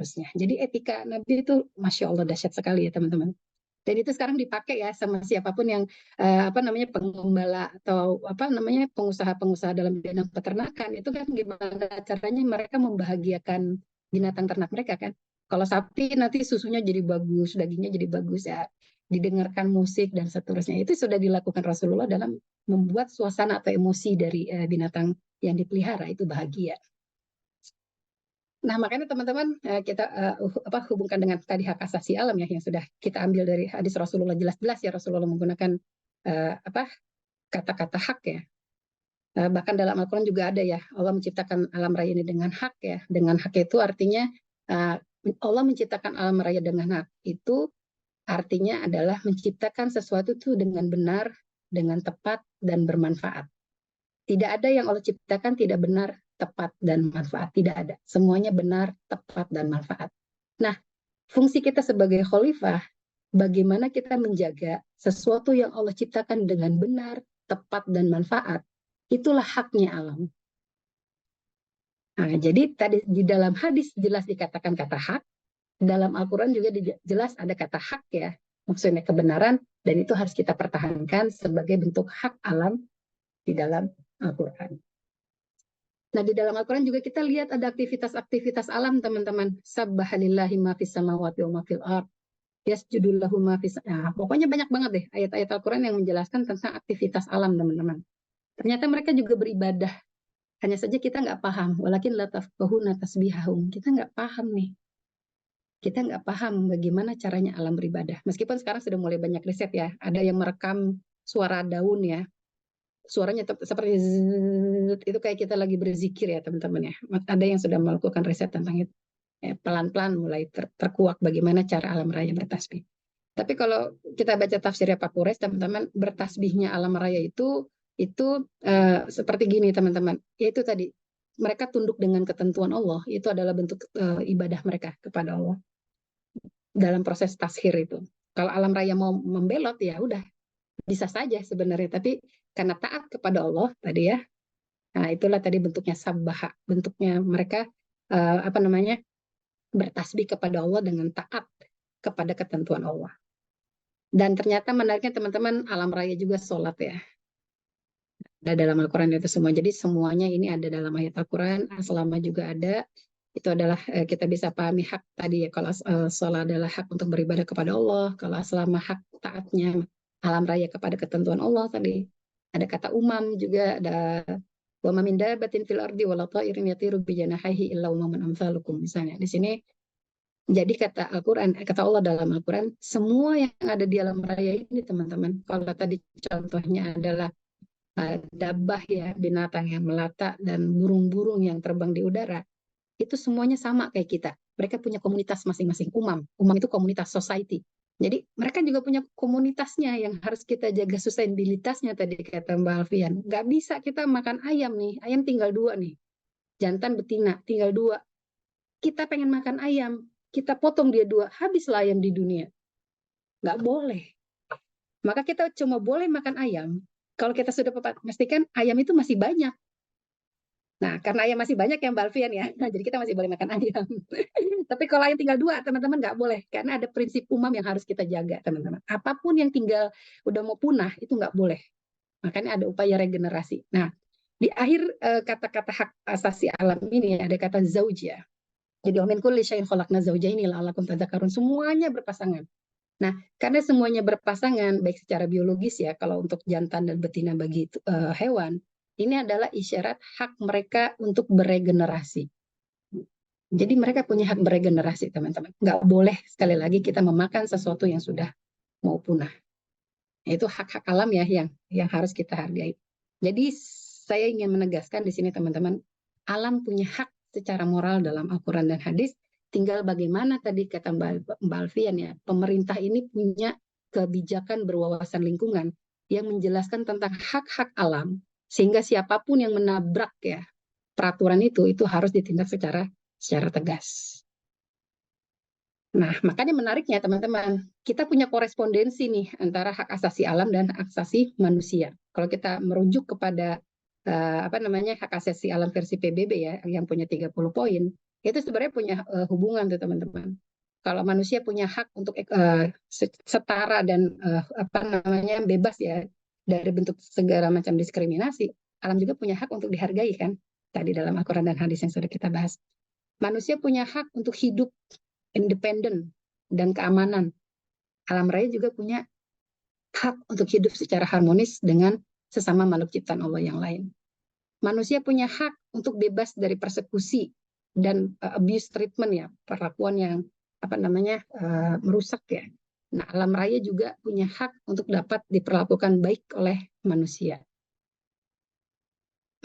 seterusnya. Jadi etika Nabi itu Masya Allah dahsyat sekali ya teman-teman. Dan itu sekarang dipakai ya sama siapapun yang pengembala atau pengusaha-pengusaha dalam bidang peternakan, itu kan gimana caranya mereka membahagiakan binatang ternak mereka kan. Kalau sapi nanti susunya jadi bagus, dagingnya jadi bagus ya, didengarkan musik dan seterusnya. Itu sudah dilakukan Rasulullah dalam membuat suasana atau emosi dari binatang yang dipelihara itu bahagia. Nah, makanya teman-teman kita hubungkan dengan tadi hak asasi alam ya yang sudah kita ambil dari hadis Rasulullah, jelas-jelas ya Rasulullah menggunakan kata-kata hak ya. Bahkan dalam Al-Quran juga ada ya, Allah menciptakan alam raya ini dengan hak ya. Dengan hak itu artinya Allah menciptakan alam raya dengan hak itu artinya adalah menciptakan sesuatu itu dengan benar, dengan tepat dan bermanfaat. Tidak ada yang Allah ciptakan tidak benar, tepat, dan manfaat. Tidak ada. Semuanya benar, tepat, dan manfaat. Nah, fungsi kita sebagai khalifah, bagaimana kita menjaga sesuatu yang Allah ciptakan dengan benar, tepat, dan manfaat. Itulah haknya alam. Nah, jadi tadi di dalam hadis jelas dikatakan kata hak, dalam Al-Quran juga jelas ada kata hak ya, maksudnya kebenaran, dan itu harus kita pertahankan sebagai bentuk hak alam di dalam Al-Quran. Nah, di dalam Al-Quran juga kita lihat ada aktivitas-aktivitas alam, teman-teman. Sabbahalillahi ma fis samawati wa ma fil ardh. Yasjudu lahu ma fis. Nah, pokoknya banyak banget deh ayat-ayat Al-Quran yang menjelaskan tentang aktivitas alam, teman-teman. Ternyata mereka juga beribadah. Hanya saja kita nggak paham. Walakin la tafqahuna tasbihahum. Kita nggak paham nih. Kita nggak paham bagaimana caranya alam beribadah. Meskipun sekarang sudah mulai banyak riset ya. Ada yang merekam suara daun ya. Suaranya seperti zzz, itu kayak kita lagi berzikir ya teman-teman ya. Ada yang sudah melakukan riset tentang itu. Ya, pelan-pelan mulai terkuak bagaimana cara alam raya bertasbih. Tapi kalau kita baca tafsirnya Pak Quraisy, teman-teman, bertasbihnya alam raya itu seperti gini teman-teman. Yaitu tadi mereka tunduk dengan ketentuan Allah. Itu adalah bentuk ibadah mereka kepada Allah dalam proses tashir itu. Kalau alam raya mau membelot ya udah bisa saja sebenarnya, tapi karena taat kepada Allah tadi ya, nah itulah tadi bentuknya sabbaha, bentuknya mereka bertasbih kepada Allah dengan taat kepada ketentuan Allah. Dan ternyata menariknya teman-teman, alam raya juga sholat ya, ada dalam Al-Quran itu semua. Jadi semuanya ini ada dalam ayat Al-Quran, selama juga ada. Itu adalah kita bisa pahami hak tadi ya, kalau sholat adalah hak untuk beribadah kepada Allah, kalau selama hak taatnya alam raya kepada ketentuan Allah tadi. Ada kata umam juga, ada wa ma min dabbatin fil ardi wala ta'irin yatiru bi janahihi illa umamun amsalukum misalnya. Di sini jadi kata Al-Qur'an, kata Allah dalam Al-Qur'an, semua yang ada di alam raya ini teman-teman, kalau tadi contohnya adalah dabbah ya, binatang yang melata dan burung-burung yang terbang di udara, itu semuanya sama kayak kita. Mereka punya komunitas masing-masing, umam. Umam itu komunitas society. Jadi mereka juga punya komunitasnya yang harus kita jaga sustainabilitasnya tadi kata Mbak Alfian. Nggak bisa kita makan ayam nih, ayam tinggal 2 nih. Jantan betina tinggal 2. Kita pengen makan ayam, kita potong dia 2, habislah ayam di dunia. Nggak boleh. Maka kita cuma boleh makan ayam kalau kita sudah pastikan ayam itu masih banyak. Nah, karena ayam masih banyak yang Mbak Alfian ya, nah, jadi kita masih boleh makan ayam. Tapi kalau ayam tinggal 2, teman-teman nggak boleh. Karena ada prinsip umam yang harus kita jaga, teman-teman. Apapun yang tinggal udah mau punah, itu nggak boleh. Makanya ada upaya regenerasi. Nah, di akhir kata-kata hak asasi alam ini ada kata zaujah. Jadi min kulli syai'in khalaqna zawjaini la'allakum tadhakkarun. Semuanya berpasangan. Nah, karena semuanya berpasangan, baik secara biologis ya, kalau untuk jantan dan betina bagi hewan, ini adalah isyarat hak mereka untuk beregenerasi. Jadi mereka punya hak beregenerasi, teman-teman. Nggak boleh sekali lagi kita memakan sesuatu yang sudah mau punah. Itu hak-hak alam ya yang harus kita hargai. Jadi saya ingin menegaskan di sini, teman-teman, alam punya hak secara moral dalam Al-Quran dan hadis. Tinggal bagaimana tadi kata Mbak Alfian ya, pemerintah ini punya kebijakan berwawasan lingkungan yang menjelaskan tentang hak-hak alam, sehingga siapapun yang menabrak ya peraturan itu harus ditindak secara tegas. Nah, makanya menariknya teman-teman, kita punya korespondensi nih antara hak asasi alam dan hak asasi manusia. Kalau kita merujuk kepada hak asasi alam versi PBB ya, yang punya 30 poin, Itu sebenarnya punya hubungan tuh teman-teman. Kalau manusia punya hak untuk setara dan apa namanya bebas ya dari bentuk segala macam diskriminasi, alam juga punya hak untuk dihargai kan. Tadi dalam Al-Quran dan hadis yang sudah kita bahas. Manusia punya hak untuk hidup independen dan keamanan. Alam raya juga punya hak untuk hidup secara harmonis dengan sesama makhluk ciptaan Allah yang lain. Manusia punya hak untuk bebas dari persekusi dan abuse treatment ya, perlakuan yang apa namanya merusak ya. Nah, alam raya juga punya hak untuk dapat diperlakukan baik oleh manusia.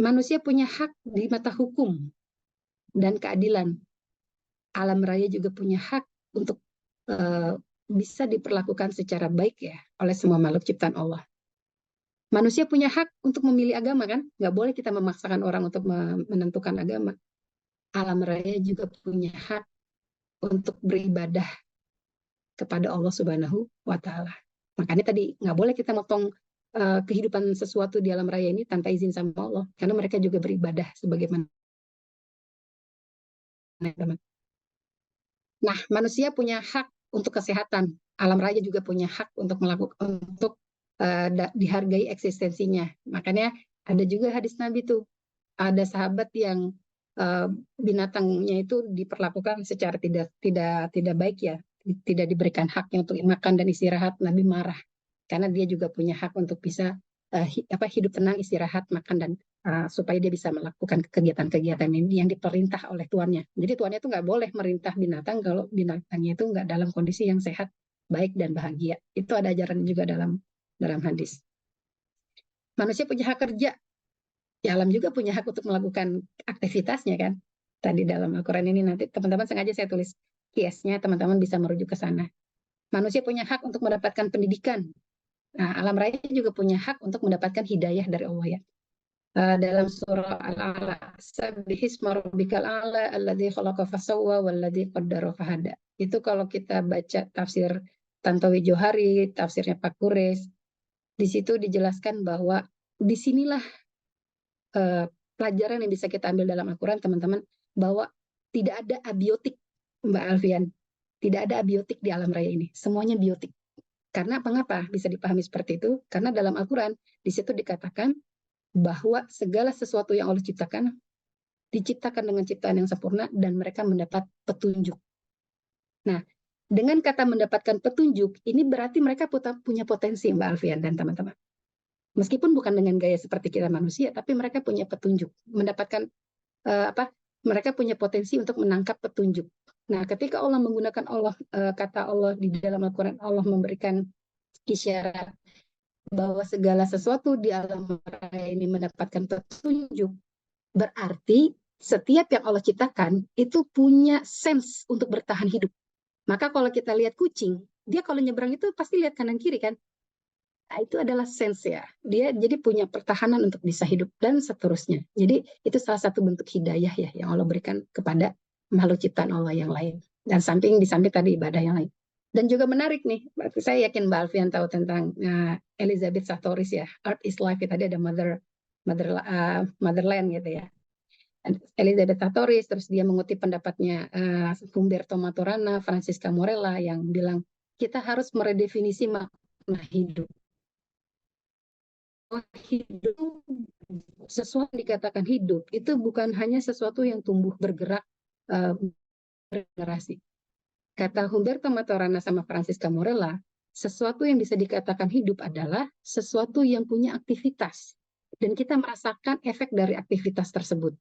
Manusia punya hak di mata hukum dan keadilan. Alam raya juga punya hak untuk bisa diperlakukan secara baik ya oleh semua makhluk ciptaan Allah. Manusia punya hak untuk memilih agama kan? Nggak boleh kita memaksakan orang untuk menentukan agama. Alam raya juga punya hak untuk beribadah kepada Allah Subhanahu wa Ta'ala. Makanya tadi nggak boleh kita motong kehidupan sesuatu di alam raya ini tanpa izin sama Allah, karena mereka juga beribadah sebagaimana. Nah, manusia punya hak untuk kesehatan. Alam raya juga punya hak untuk melakukan untuk dihargai eksistensinya. Makanya ada juga hadis Nabi tuh, ada sahabat yang binatangnya itu diperlakukan secara tidak baik ya, tidak diberikan haknya untuk makan dan istirahat. Nabi marah karena dia juga punya hak untuk bisa hidup tenang, istirahat, makan dan supaya dia bisa melakukan kegiatan-kegiatan ini yang diperintah oleh tuannya. Jadi tuannya itu nggak boleh merintah binatang kalau binatangnya itu nggak dalam kondisi yang sehat, baik dan bahagia. Itu ada ajaran juga dalam hadis. Manusia punya hak kerja, ya alam juga punya hak untuk melakukan aktivitasnya kan. Tadi dalam Al-Quran ini nanti teman-teman sengaja saya tulis kiasnya, teman-teman bisa merujuk ke sana. Manusia punya hak untuk mendapatkan pendidikan. Nah, alam raya juga punya hak untuk mendapatkan hidayah dari Allah ya. Dalam surah Al-A'la, Sabbihisma rabbikal a'la alladzi khalaqa fasawwa walladzi qaddara fahada. Itu kalau kita baca tafsir Tantowi Johari, tafsirnya Pak Kures, di situ dijelaskan bahwa disinilah pelajaran yang bisa kita ambil dalam Al-Quran, teman-teman, bahwa tidak ada abiotik, Mbak Alfian. Tidak ada abiotik di alam raya ini. Semuanya biotik. Karena mengapa bisa dipahami seperti itu? Karena dalam Al-Quran, di situ dikatakan bahwa segala sesuatu yang Allah ciptakan, diciptakan dengan ciptaan yang sempurna, dan mereka mendapat petunjuk. Nah, dengan kata mendapatkan petunjuk, ini berarti mereka punya potensi, Mbak Alfian dan teman-teman. Meskipun bukan dengan gaya seperti kita manusia, tapi mereka punya petunjuk, mendapatkan mereka punya potensi untuk menangkap petunjuk. Nah, ketika Allah menggunakan kata Allah di dalam Al-Quran, Allah memberikan isyarat bahwa segala sesuatu di alam raya ini mendapatkan petunjuk, berarti setiap yang Allah ciptakan itu punya sense untuk bertahan hidup. Maka kalau kita lihat kucing, dia kalau nyebrang itu pasti lihat kanan kiri kan? Nah, itu adalah sense ya. Dia jadi punya pertahanan untuk bisa hidup dan seterusnya. Jadi itu salah satu bentuk hidayah ya yang Allah berikan kepada makhluk ciptaan Allah yang lain. Dan di samping tadi ibadah yang lain. Dan juga menarik nih, saya yakin Mbak Alfian tahu tentang Elizabeth Sartoris ya, Art is Life, tadi ada Motherland gitu ya. Elizabeth Sartoris, terus dia mengutip pendapatnya Humberto Maturana, Francisca Morella yang bilang kita harus meredefinisi makna hidup. Hidup, sesuatu yang dikatakan hidup itu bukan hanya sesuatu yang tumbuh bergerak bergenerasi. Kata Humberto Maturana sama Francisca Morella, sesuatu yang bisa dikatakan hidup adalah sesuatu yang punya aktivitas dan kita merasakan efek dari aktivitas tersebut.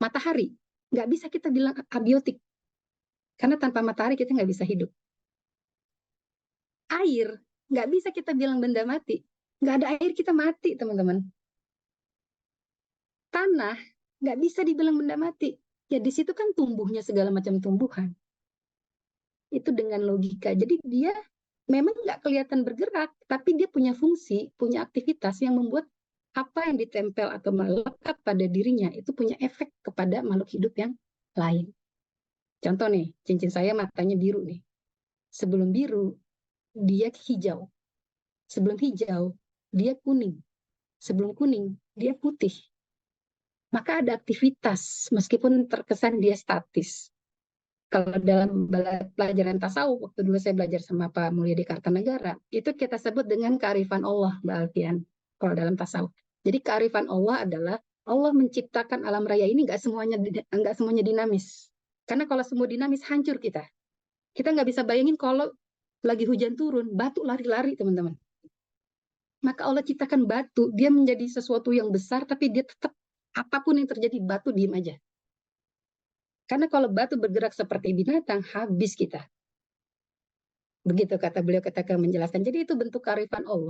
Matahari nggak bisa kita bilang abiotik karena tanpa matahari kita nggak bisa hidup. Air nggak bisa kita bilang benda mati, nggak ada air kita mati teman-teman. Tanah nggak bisa dibilang benda mati. Ya di situ kan tumbuhnya segala macam tumbuhan. Itu dengan logika. Jadi dia memang nggak kelihatan bergerak, tapi dia punya fungsi, punya aktivitas yang membuat apa yang ditempel atau melekat pada dirinya itu punya efek kepada makhluk hidup yang lain. Contoh nih, cincin saya matanya biru nih. Sebelum biru, dia hijau. Sebelum hijau, dia kuning. Sebelum kuning, dia putih. maka ada aktivitas meskipun terkesan dia statis. Kalau dalam pelajaran tasawuf, waktu dulu saya belajar sama Pak Mulyadi Kartanegara, itu kita sebut dengan kearifan Allah, Mbak Alfian, kalau dalam tasawuf. Jadi kearifan Allah adalah Allah menciptakan alam raya ini nggak semuanya dinamis. Karena kalau semua dinamis, hancur kita. Kita nggak bisa bayangin kalau lagi hujan turun, batu lari-lari, teman-teman. Maka Allah ciptakan batu, dia menjadi sesuatu yang besar, tapi dia tetap, apapun yang terjadi, batu diem aja. Karena kalau batu bergerak seperti binatang, habis kita. Begitu kata beliau ketika menjelaskan. Jadi itu bentuk kearifan Allah.